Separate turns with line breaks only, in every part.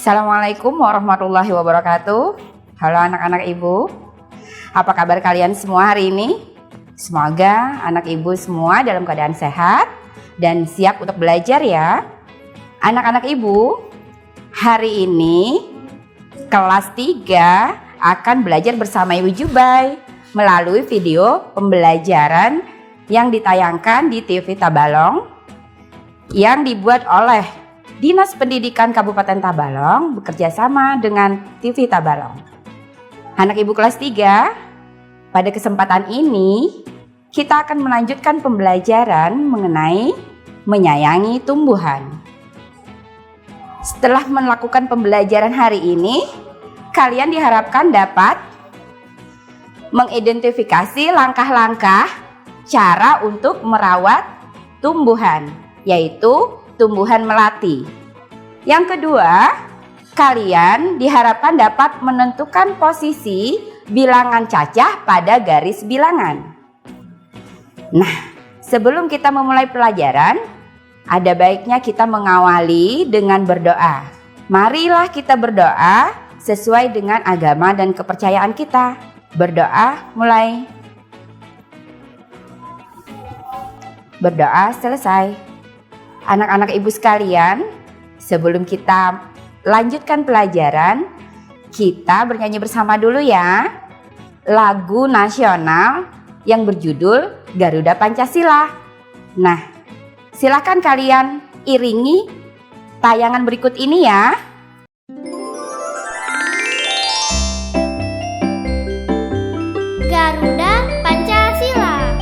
Assalamualaikum warahmatullahi wabarakatuh. Halo anak-anak ibu, apa kabar kalian semua hari ini? Semoga anak ibu semua dalam keadaan sehat dan siap untuk belajar ya. Anak-anak ibu, hari ini kelas 3 akan belajar bersama Ibu Jubai melalui video pembelajaran yang ditayangkan di TV Tabalong yang dibuat oleh Dinas Pendidikan Kabupaten Tabalong bekerja sama dengan TV Tabalong. Anak ibu kelas 3, pada kesempatan ini kita akan melanjutkan pembelajaran mengenai menyayangi tumbuhan. Setelah melakukan pembelajaran hari ini, kalian diharapkan dapat mengidentifikasi langkah-langkah cara untuk merawat tumbuhan, yaitu tumbuhan melati. Yang kedua, kalian diharapkan dapat menentukan posisi bilangan cacah pada garis bilangan. Nah, sebelum kita memulai pelajaran, ada baiknya kita mengawali dengan berdoa. Marilah kita berdoa sesuai dengan agama dan kepercayaan kita. Berdoa mulai. Berdoa selesai. Anak-anak ibu sekalian, sebelum kita lanjutkan pelajaran, kita bernyanyi bersama dulu ya. Lagu nasional yang berjudul Garuda Pancasila. Nah, silakan kalian iringi tayangan berikut ini ya.
Garuda Pancasila.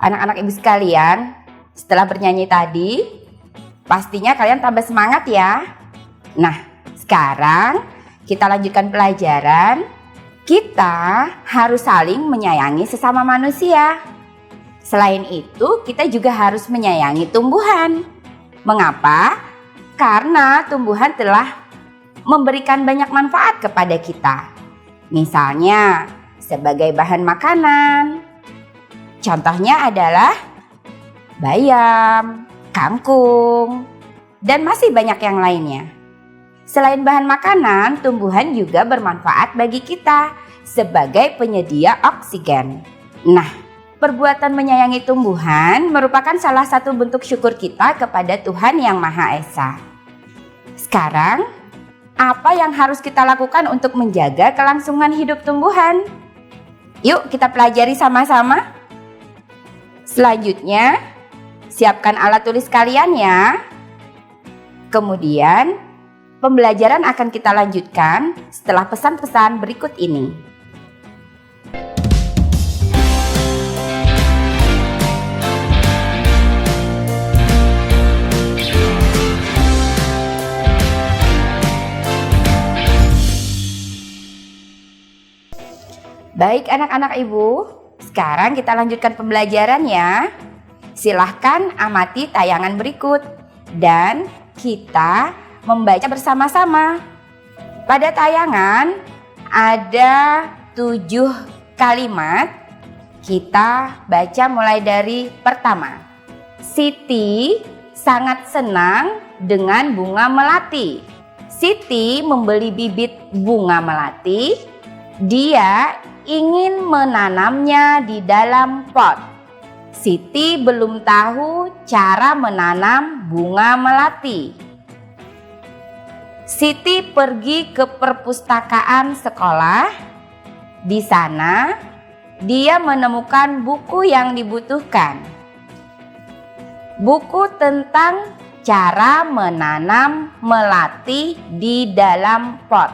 Anak-anak ibu sekalian, setelah bernyanyi tadi, pastinya kalian tambah semangat ya. Nah, sekarang kita lanjutkan pelajaran. Kita harus saling menyayangi sesama manusia. Selain itu, kita juga harus menyayangi tumbuhan. Mengapa? Karena tumbuhan telah memberikan banyak manfaat kepada kita. Misalnya, sebagai bahan makanan. Contohnya adalah bayam, kangkung, dan masih banyak yang lainnya. Selain bahan makanan, tumbuhan juga bermanfaat bagi kita sebagai penyedia oksigen. Nah, perbuatan menyayangi tumbuhan merupakan salah satu bentuk syukur kita kepada Tuhan Yang Maha Esa. Sekarang, apa yang harus kita lakukan untuk menjaga kelangsungan hidup tumbuhan? Yuk kita pelajari sama-sama. Selanjutnya, siapkan alat tulis kalian ya. Kemudian, pembelajaran akan kita lanjutkan setelah pesan-pesan berikut ini. Baik anak-anak ibu, sekarang kita lanjutkan pembelajaran ya. Silahkan amati tayangan berikut dan kita membaca bersama-sama. Pada tayangan ada 7 kalimat. Kita baca mulai dari pertama. Siti sangat senang dengan bunga melati. Siti membeli bibit bunga melati. Dia ingin menanamnya di dalam pot. Siti belum tahu cara menanam bunga melati. Siti pergi ke perpustakaan sekolah. Di sana, dia menemukan buku yang dibutuhkan. Buku tentang cara menanam melati di dalam pot.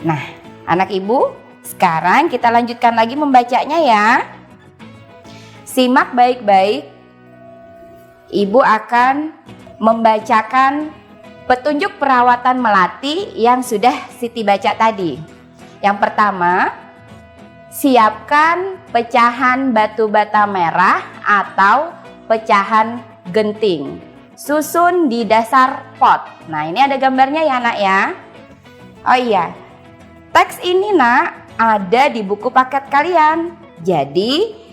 Nah, anak ibu, sekarang kita lanjutkan lagi membacanya ya. Simak baik-baik. Ibu akan membacakan petunjuk perawatan melati yang sudah Siti baca tadi. Yang pertama, siapkan pecahan batu bata merah atau pecahan genting. Susun di dasar pot. Nah, ini ada gambarnya ya nak ya. Oh iya, teks ini nak ada di buku paket kalian. Jadi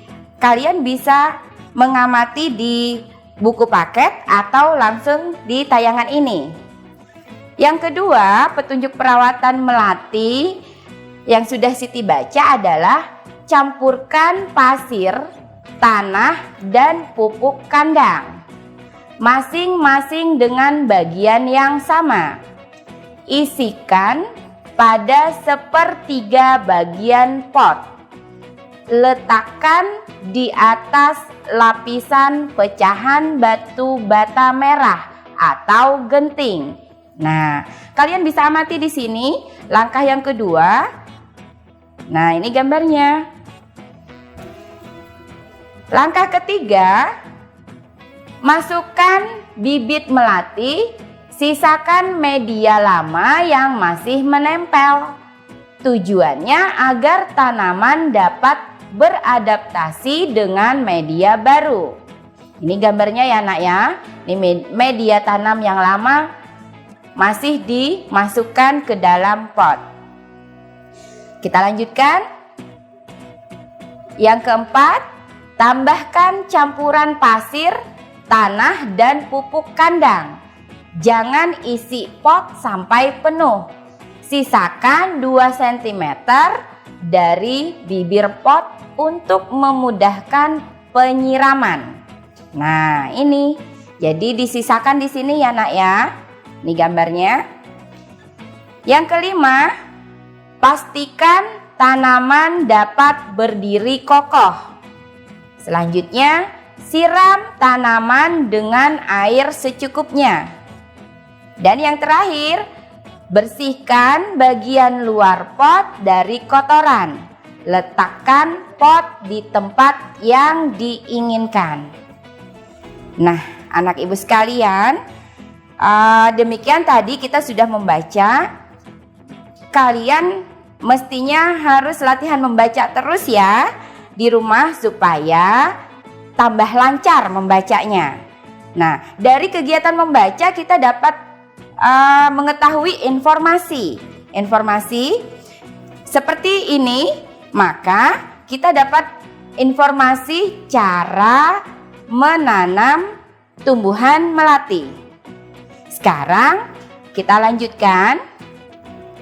kalian bisa mengamati di buku paket atau langsung di tayangan ini. Yang kedua, petunjuk perawatan melati yang sudah Siti baca adalah campurkan pasir, tanah, dan pupuk kandang. Masing-masing dengan bagian yang sama. Isikan pada 1/3 bagian pot. Letakkan di atas lapisan pecahan batu bata merah atau genting. Nah, kalian bisa amati di sini langkah yang kedua. Nah, ini gambarnya. Langkah ketiga, masukkan bibit melati. Sisakan media lama yang masih menempel. Tujuannya agar tanaman dapat beradaptasi dengan media baru. Ini gambarnya ya nak ya. Ini media tanam yang lama masih dimasukkan ke dalam pot. Kita lanjutkan. Yang keempat, tambahkan campuran pasir, tanah, dan pupuk kandang. Jangan isi pot sampai penuh. Sisakan 2 cm dari bibir pot untuk memudahkan penyiraman. Nah, ini. Jadi disisakan di sini ya nak ya. Ini gambarnya. Yang kelima, pastikan tanaman dapat berdiri kokoh. Selanjutnya, siram tanaman dengan air secukupnya. Dan yang terakhir, bersihkan bagian luar pot dari kotoran. Letakkan pot di tempat yang diinginkan. Nah, anak ibu sekalian, demikian tadi kita sudah membaca. Kalian mestinya harus latihan membaca terus ya di rumah supaya tambah lancar membacanya. Nah, dari kegiatan membaca kita dapat mengetahui informasi seperti ini, maka kita dapat informasi cara menanam tumbuhan melati. Sekarang kita lanjutkan.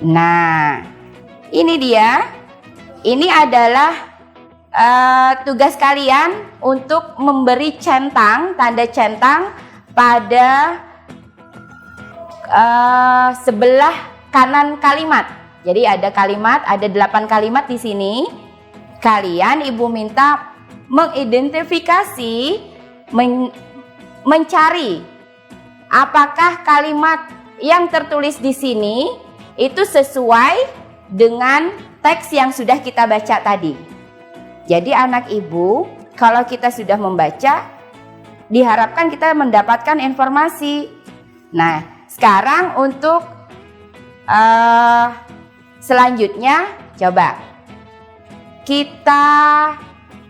Nah, ini dia. Ini adalah tugas kalian untuk memberi centang, tanda centang pada sebelah kanan kalimat. Jadi ada kalimat, ada 8 kalimat di sini. Kalian Ibu minta mengidentifikasi, mencari apakah kalimat yang tertulis di sini itu sesuai dengan teks yang sudah kita baca tadi. Jadi anak Ibu, kalau kita sudah membaca, diharapkan kita mendapatkan informasi. Nah, sekarang untuk selanjutnya, coba kita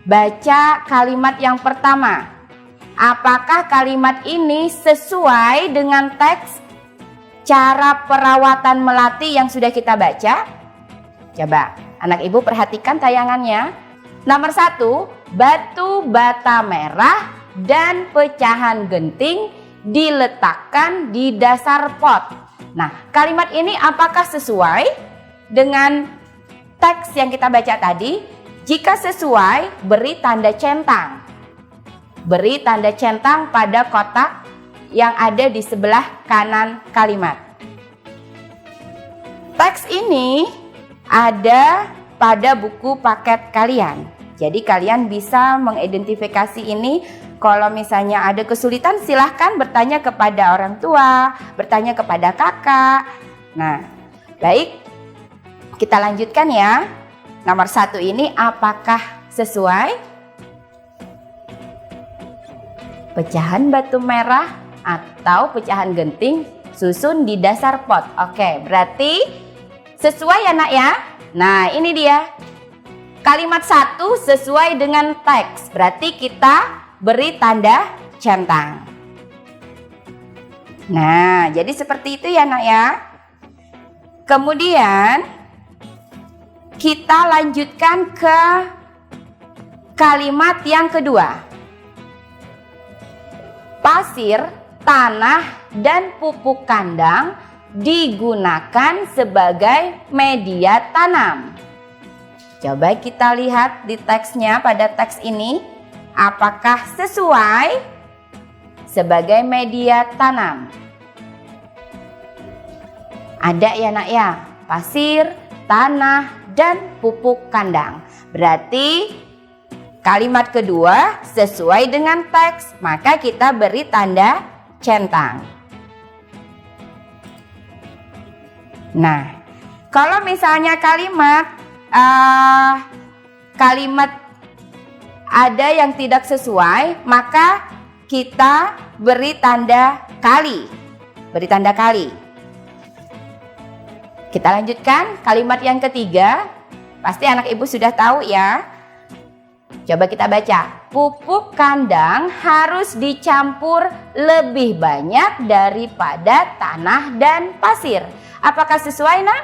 baca kalimat yang pertama. Apakah kalimat ini sesuai dengan teks cara perawatan melati yang sudah kita baca? Coba anak Ibu perhatikan tayangannya. Nomor 1, batu bata merah dan pecahan genting diletakkan di dasar pot. Nah, kalimat ini apakah sesuai dengan teks yang kita baca tadi? Jika sesuai, beri tanda centang. Beri tanda centang pada kotak yang ada di sebelah kanan kalimat. Teks ini ada pada buku paket kalian. Jadi kalian bisa mengidentifikasi ini. Kalau misalnya ada kesulitan, silahkan bertanya kepada orang tua, bertanya kepada kakak. Nah, baik, kita lanjutkan ya. Nomor 1 ini apakah sesuai? Pecahan batu merah atau pecahan genting susun di dasar pot. Oke, berarti sesuai ya nak ya. Nah, ini dia. Kalimat 1 sesuai dengan teks. Berarti kita beri tanda centang. Nah, jadi seperti itu ya nak ya. Kemudian kita lanjutkan ke kalimat yang kedua. Pasir, tanah, dan pupuk kandang digunakan sebagai media tanam. Coba kita lihat di teksnya, pada teks ini apakah sesuai sebagai media tanam? Ada ya nak ya, pasir, tanah, dan pupuk kandang. Berarti kalimat kedua sesuai dengan teks, maka kita beri tanda centang. Nah, kalau misalnya kalimat ada yang tidak sesuai, maka kita beri tanda kali. Beri tanda kali. Kita lanjutkan kalimat yang ketiga. Pasti anak ibu sudah tahu ya. Coba kita baca. Pupuk kandang harus dicampur lebih banyak daripada tanah dan pasir. Apakah sesuai nak?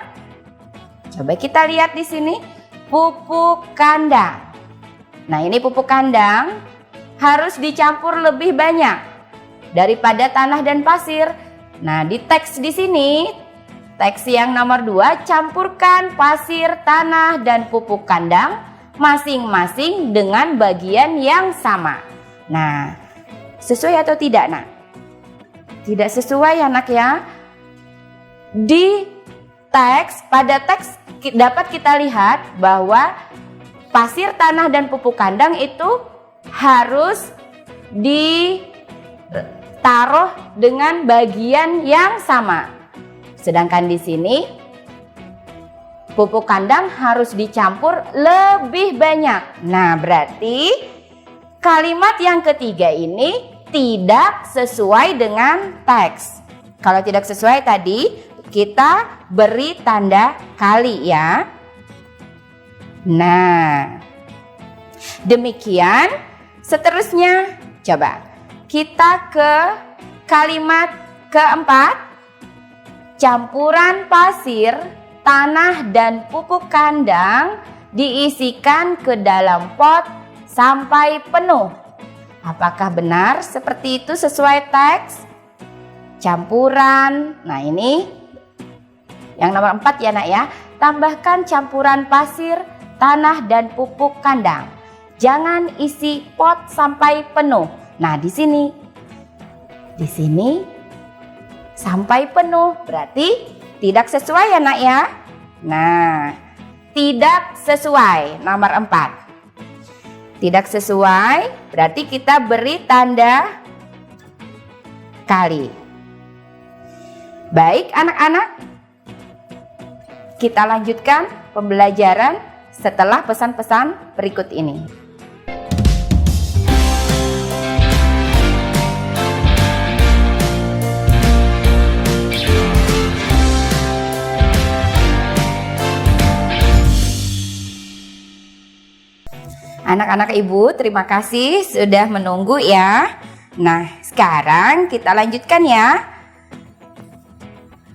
Coba kita lihat di sini. Pupuk kandang. Nah, ini pupuk kandang harus dicampur lebih banyak daripada tanah dan pasir. Nah, di teks di sini, teks yang nomor 2, campurkan pasir, tanah, dan pupuk kandang masing-masing dengan bagian yang sama. Nah, sesuai atau tidak nak? Tidak sesuai ya nak ya. Di teks, pada teks dapat kita lihat bahwa pasir, tanah, dan pupuk kandang itu harus ditaruh dengan bagian yang sama. Sedangkan di sini pupuk kandang harus dicampur lebih banyak. Nah, berarti kalimat yang ketiga ini tidak sesuai dengan teks. Kalau tidak sesuai tadi, kita beri tanda kali ya. Nah, demikian. Seterusnya, coba kita ke kalimat keempat. Campuran pasir, tanah, dan pupuk kandang diisikan ke dalam pot sampai penuh. Apakah benar seperti itu sesuai teks? Campuran, nah ini yang nomor 4 ya nak ya. Tambahkan campuran pasir, tanah, dan pupuk kandang. Jangan isi pot sampai penuh. Nah, di sini sampai penuh berarti tidak sesuai ya nak ya. Nah, tidak sesuai nomor 4. Tidak sesuai berarti kita beri tanda kali. Baik anak-anak, kita lanjutkan pembelajaran setelah pesan-pesan berikut ini. Anak-anak ibu, terima kasih sudah menunggu ya. Nah, sekarang kita lanjutkan ya.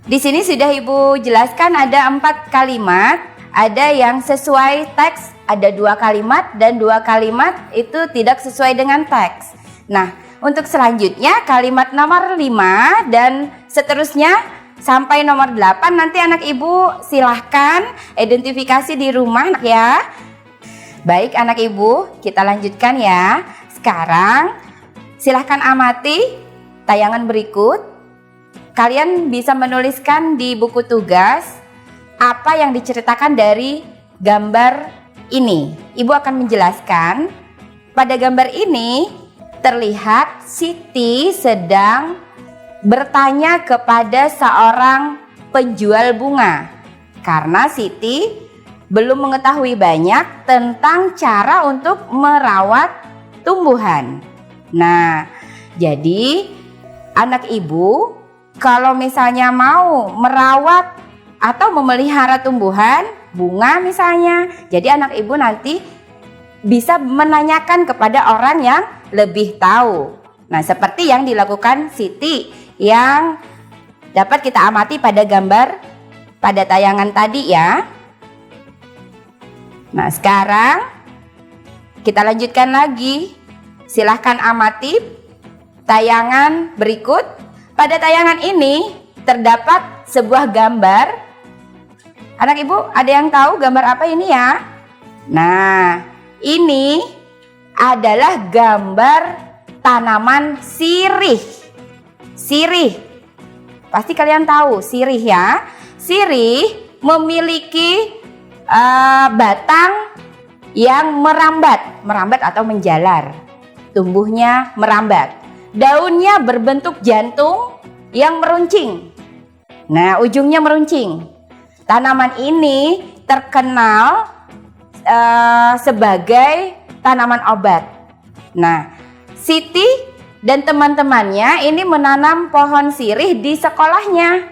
Di sini sudah ibu jelaskan ada 4 kalimat. Ada yang sesuai teks, ada 2 kalimat dan 2 kalimat itu tidak sesuai dengan teks. Nah, untuk selanjutnya kalimat nomor 5 dan seterusnya sampai nomor 8 nanti anak ibu silahkan identifikasi di rumah ya. Baik anak ibu, kita lanjutkan ya. Sekarang silahkan amati tayangan berikut. Kalian bisa menuliskan di buku tugas apa yang diceritakan dari gambar ini. Ibu akan menjelaskan. Pada gambar ini terlihat Siti sedang bertanya kepada seorang penjual bunga. Karena Siti belum mengetahui banyak tentang cara untuk merawat tumbuhan. Nah, jadi anak ibu kalau misalnya mau merawat atau memelihara tumbuhan, bunga misalnya, jadi anak ibu nanti bisa menanyakan kepada orang yang lebih tahu. Nah, seperti yang dilakukan Siti yang dapat kita amati pada gambar pada tayangan tadi ya. Nah, sekarang kita lanjutkan lagi. Silahkan amati tayangan berikut. Pada tayangan ini terdapat sebuah gambar. Anak ibu ada yang tahu gambar apa ini ya? Nah, ini adalah gambar tanaman sirih. Sirih. Pasti kalian tahu sirih ya. Sirih memiliki batang yang merambat atau menjalar. Tumbuhnya merambat. Daunnya berbentuk jantung yang meruncing. Nah, ujungnya meruncing. Tanaman ini terkenal sebagai tanaman obat. Nah, Siti dan teman-temannya ini menanam pohon sirih di sekolahnya.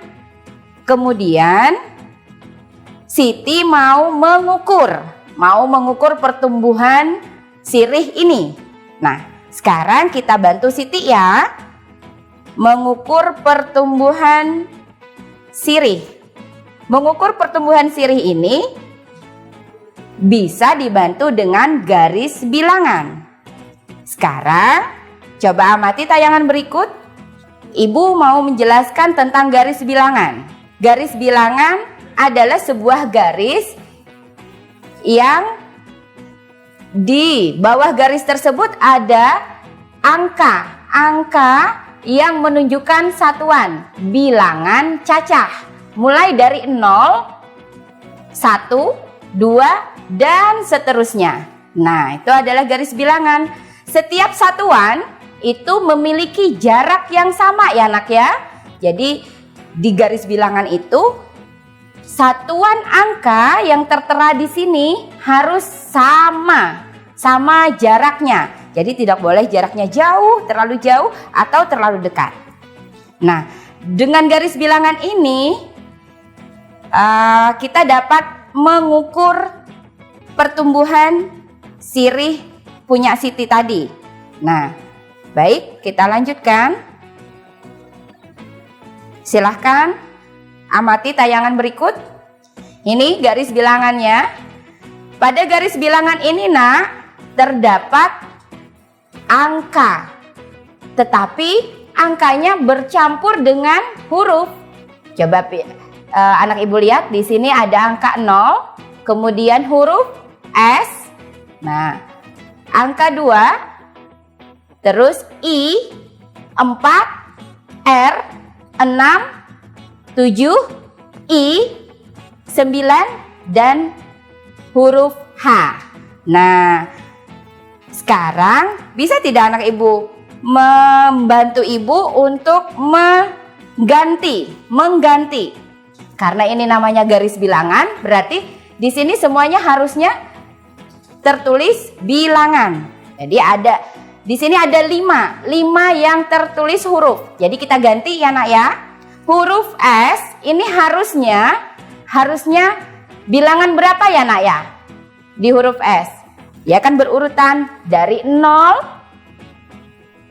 Kemudian Siti mau mengukur pertumbuhan sirih ini. Nah, sekarang kita bantu Siti ya. Mengukur pertumbuhan sirih. Mengukur pertumbuhan sirih ini bisa dibantu dengan garis bilangan. Sekarang coba amati tayangan berikut. Ibu mau menjelaskan tentang garis bilangan. Garis bilangan adalah sebuah garis yang di bawah garis tersebut ada angka yang menunjukkan satuan bilangan cacah mulai dari 0, 1, 2 dan seterusnya. Nah, itu adalah garis bilangan. Setiap satuan itu memiliki jarak yang sama ya anak ya. Jadi di garis bilangan itu satuan angka yang tertera di sini harus sama jaraknya. Jadi tidak boleh jaraknya jauh, terlalu jauh atau terlalu dekat. Nah, dengan garis bilangan ini kita dapat mengukur pertumbuhan sirih punya Siti tadi. Nah, baik, kita lanjutkan. Silahkan amati tayangan berikut. Ini garis bilangannya. Pada garis bilangan ini nak, terdapat angka. Tetapi angkanya bercampur dengan huruf. Coba anak ibu lihat, di sini ada angka 0, kemudian huruf S. Nah, angka 2, terus I 4, R 6, 7, I 9, dan huruf H. Nah, sekarang bisa tidak anak ibu membantu ibu untuk mengganti? Karena ini namanya garis bilangan, berarti di sini semuanya harusnya tertulis bilangan. Jadi di sini ada 5 yang tertulis huruf. Jadi kita ganti ya nak ya. Huruf S ini harusnya bilangan berapa ya nak ya? Di huruf S. Ya kan berurutan dari 0,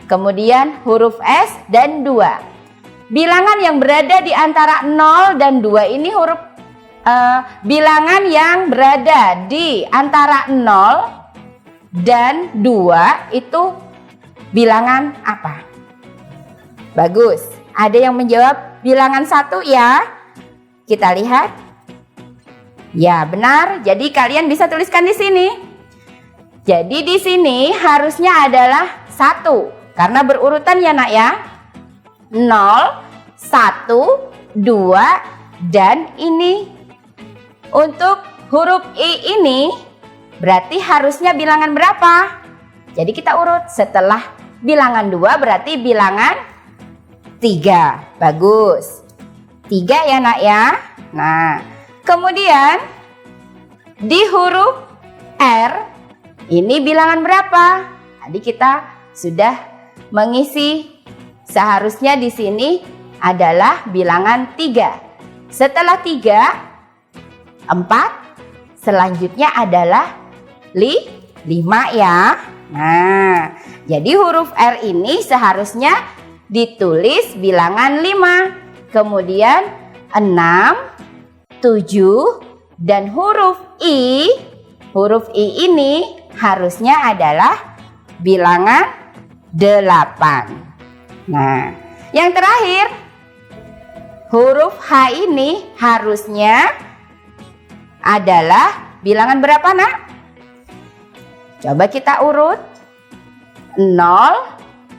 kemudian huruf S dan 2. Bilangan yang berada di antara 0 dan 2 ini bilangan yang berada di antara 0 dan 2 itu bilangan apa? Bagus. Ada yang menjawab bilangan 1 ya? Kita lihat. Ya, benar. Jadi kalian bisa tuliskan di sini. Jadi di sini harusnya adalah 1 karena berurutan ya nak ya. 0, 1, 2, dan ini. Untuk huruf I ini berarti harusnya bilangan berapa? Jadi kita urut. Setelah bilangan 2 berarti bilangan 3. Bagus. 3 ya nak ya. Nah, kemudian di huruf R ini bilangan berapa? Tadi kita sudah mengisi. Seharusnya di sini adalah bilangan 3. Setelah 3, 4, selanjutnya adalah 5 ya. Nah, jadi huruf R ini seharusnya ditulis bilangan 5. Kemudian 6, 7, dan huruf I ini harusnya adalah bilangan 8. Nah, yang terakhir huruf H ini harusnya adalah bilangan berapa nak? Coba kita urut. 0,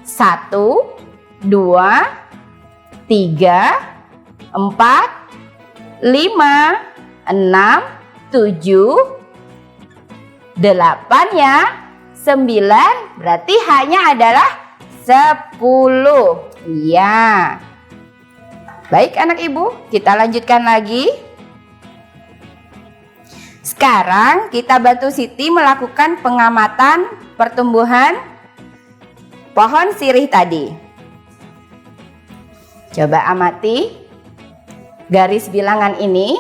1, 2, 3, 4, 5, 6, 7, 8 ya. 9 berarti hanya adalah 10. Iya. Baik anak ibu, kita lanjutkan lagi. Sekarang kita bantu Siti melakukan pengamatan pertumbuhan pohon sirih tadi. Coba amati garis bilangan ini.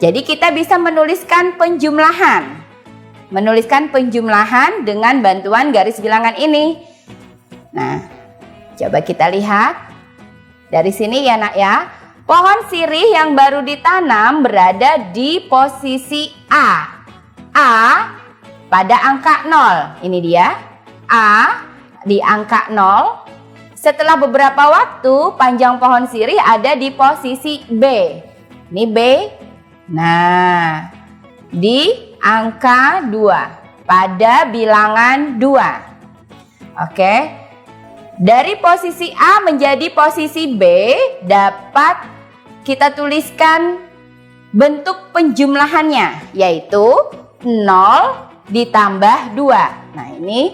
Jadi kita bisa menuliskan penjumlahan. Dengan bantuan garis bilangan ini. Nah, coba kita lihat dari sini ya nak ya. Pohon sirih yang baru ditanam berada di posisi A. A pada angka 0. Ini dia. A di angka 0. Setelah beberapa waktu, panjang pohon sirih ada di posisi B. Ini B. Nah, di angka 2 pada bilangan 2. Oke. Dari posisi A menjadi posisi B dapat kita tuliskan bentuk penjumlahannya, yaitu 0 ditambah 2. Nah ini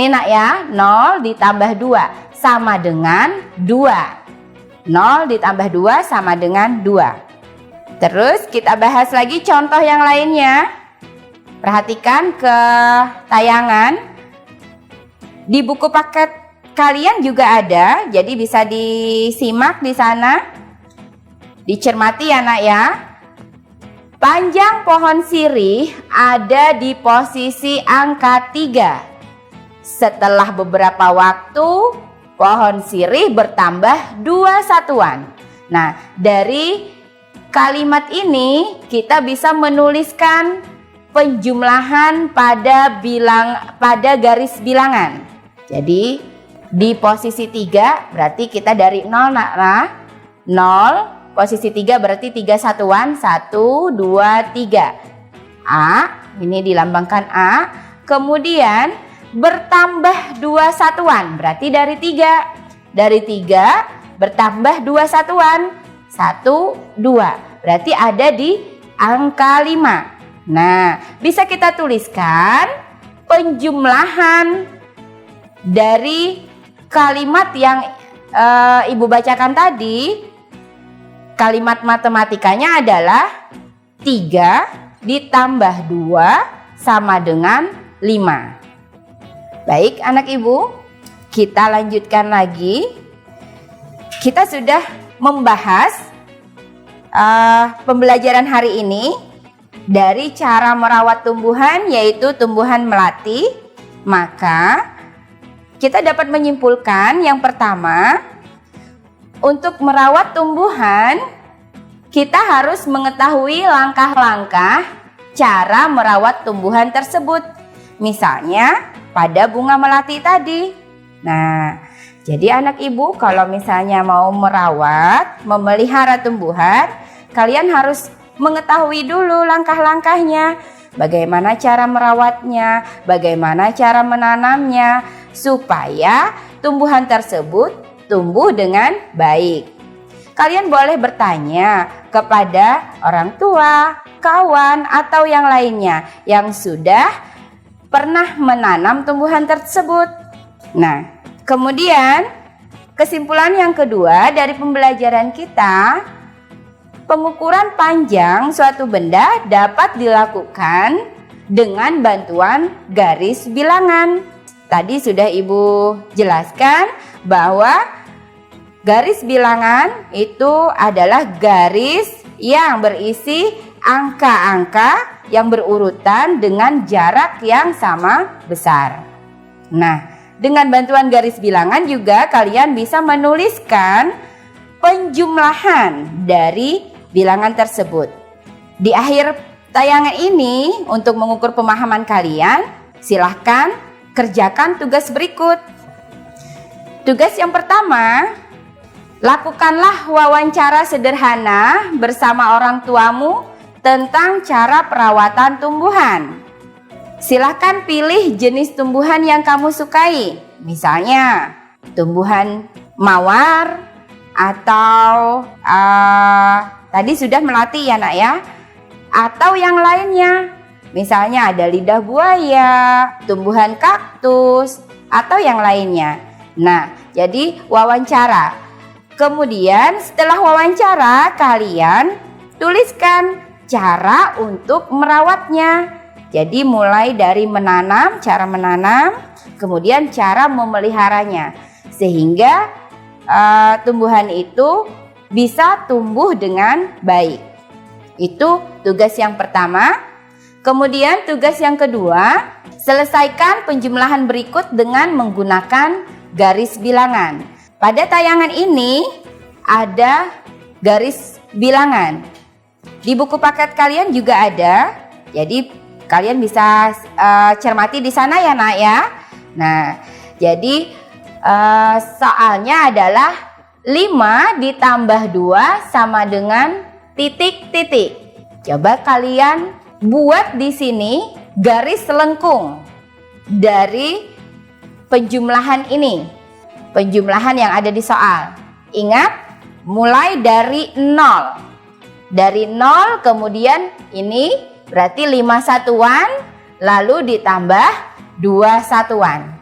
nak ya, 0 ditambah 2 sama dengan 2. 0 ditambah 2 sama dengan 2. Terus kita bahas lagi contoh yang lainnya. Perhatikan ke tayangan. Di buku paket kalian juga ada, jadi bisa disimak di sana. Dicermati ya nak ya. Panjang pohon sirih ada di posisi angka 3. Setelah beberapa waktu, pohon sirih bertambah 2 satuan. Nah, dari kalimat ini kita bisa menuliskan penjumlahan pada garis bilangan. Jadi di posisi 3 berarti kita dari 0 nah. 0, posisi 3 berarti 3 satuan. 1, 2, 3. A, ini dilambangkan A. kemudian bertambah 2 satuan, berarti dari 3. Dari 3 bertambah 2 satuan, 1, 2, berarti ada di angka 5. Nah, bisa kita tuliskan penjumlahan dari kalimat yang Ibu bacakan tadi. Kalimat matematikanya adalah 3 ditambah 2 sama dengan 5. Baik anak Ibu, kita lanjutkan lagi. Kita sudah membahas pembelajaran hari ini dari cara merawat tumbuhan, yaitu tumbuhan melati. Maka kita dapat menyimpulkan yang pertama, untuk merawat tumbuhan kita harus mengetahui langkah-langkah cara merawat tumbuhan tersebut. Misalnya pada bunga melati tadi. Nah, jadi anak Ibu kalau misalnya mau merawat, memelihara tumbuhan, kalian harus mengetahui dulu langkah-langkahnya. Bagaimana cara merawatnya, bagaimana cara menanamnya, supaya tumbuhan tersebut tumbuh dengan baik. Kalian boleh bertanya kepada orang tua, kawan, atau yang lainnya yang sudah pernah menanam tumbuhan tersebut. Nah, kemudian kesimpulan yang kedua dari pembelajaran kita, pengukuran panjang suatu benda dapat dilakukan dengan bantuan garis bilangan. Tadi sudah Ibu jelaskan bahwa garis bilangan itu adalah garis yang berisi angka-angka yang berurutan dengan jarak yang sama besar. Nah, dengan bantuan garis bilangan juga kalian bisa menuliskan penjumlahan dari bilangan tersebut. Di akhir tayangan ini, untuk mengukur pemahaman kalian, silahkan kerjakan tugas berikut. Tugas yang pertama, lakukanlah wawancara sederhana bersama orang tuamu tentang cara perawatan tumbuhan. Silahkan pilih jenis tumbuhan yang kamu sukai. Misalnya tumbuhan mawar atau tadi sudah melati ya nak ya, atau yang lainnya. Misalnya ada lidah buaya, tumbuhan kaktus, atau yang lainnya. Nah, jadi wawancara. Kemudian setelah wawancara, kalian tuliskan cara untuk merawatnya. Jadi mulai dari menanam, cara menanam, kemudian cara memeliharanya. Sehingga tumbuhan itu bisa tumbuh dengan baik. Itu tugas yang pertama. Kemudian tugas yang kedua, selesaikan penjumlahan berikut dengan menggunakan garis bilangan. Pada tayangan ini ada garis bilangan. Di buku paket kalian juga ada. Jadi kalian bisa cermati di sana ya nak ya. Nah, jadi soalnya adalah 5 ditambah 2 sama dengan titik-titik. Coba kalian buat di sini garis lengkung dari penjumlahan ini. Penjumlahan yang ada di soal. Ingat, mulai dari 0. Dari 0 kemudian ini berarti 5 satuan, lalu ditambah 2 satuan.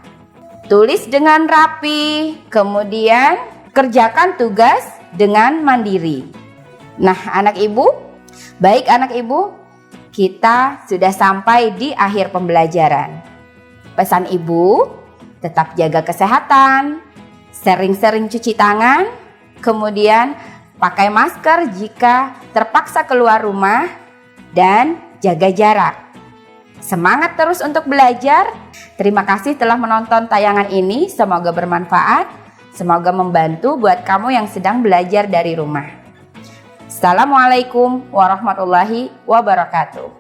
Tulis dengan rapi, kemudian kerjakan tugas dengan mandiri. Nah, anak ibu, baik anak ibu, kita sudah sampai di akhir pembelajaran. Pesan ibu, tetap jaga kesehatan, sering-sering cuci tangan, kemudian pakai masker jika terpaksa keluar rumah, dan jaga jarak. Semangat terus untuk belajar. Terima kasih telah menonton tayangan ini, semoga bermanfaat, semoga membantu buat kamu yang sedang belajar dari rumah. Assalamualaikum warahmatullahi wabarakatuh.